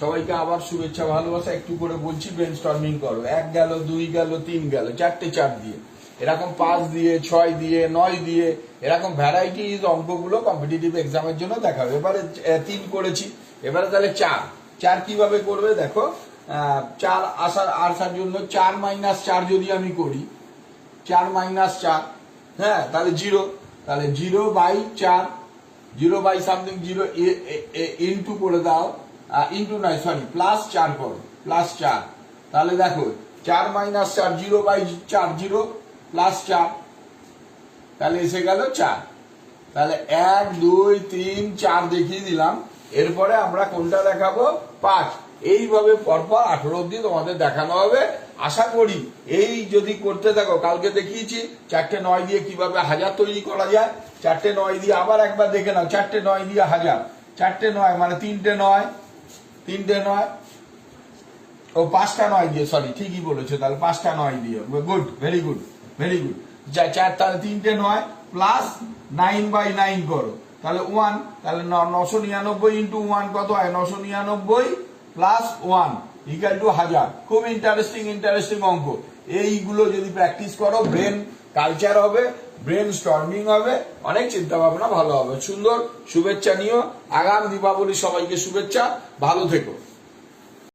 সবাইকে আবার শুভেচ্ছা ভালোবাসা। একটু করে বলছি ব্রেনস্টর্মিং করো। 1 গেল, 2 গেল, 3 গেল, 4টে 4 দিয়ে, এরকম 5 দিয়ে, 6 দিয়ে, 9 দিয়ে, এরকম ভ্যারাইটিজ অঙ্কগুলো কম্পিটিটিভ এক্সামের জন্য দেখাবে। এবারে 3 করেছি, এবারে তাহলে 4 4 কিভাবে করবে দেখো। 4 আসার জন্য 4 - 4 যদি আমি করি, 4 - 4, হ্যাঁ, তাহলে 0, তাহলে 0/4, 0/something 0 ইন্টু করে দাও, ইন্টু নয় সরি +4 করো, +4, তাহলে দেখো 4 - 4, 0/4, 0 +4, তাহলে এসে গেল 4। তাহলে 1 2 3 4 দেখিয়ে দিলাম। এরপরে আমরা কোনটা দেখাবো? 5। এইভাবে পরপর 18 অব্দি তোমাদের দেখানো হবে। আশা করি এই যদি করতে থাকো, কালকে দেখিয়েছি 4টে 9 দিয়ে কিভাবে 1000 তৈরি করা যায়। 4টে 9 দিয়ে আবার একবার দেখে নাও, 4টে 9 দিয়ে 1000, 4টে 9 মানে 3টে 9, 3টে 9 ও 5টা 9 দিয়ে, সরি ঠিকই বলেছো, তাহলে 5টা 9 দিয়ে, good, very good, very good. 4, তাহলে 3টে 9 প্লাস 9/9 করো, তাহলে 1, তাহলে 999 ইন্টু 1 কত হয়? 999 প্লাস 1 ইকুয়াল টু 1000। খুব ইন্টারেস্টিং অঙ্ক। এইগুলো যদি প্র্যাকটিস করো, ব্রেন কালচার হবে, ব্রেন স্টর্মিং হবে, অনেক চিন্তা ভাবনা ভালো হবে। সুন্দর, শুভেচ্ছা নিও। আগাম দীপাবলি সবাইকে শুভেচ্ছা, ভালো থেকো।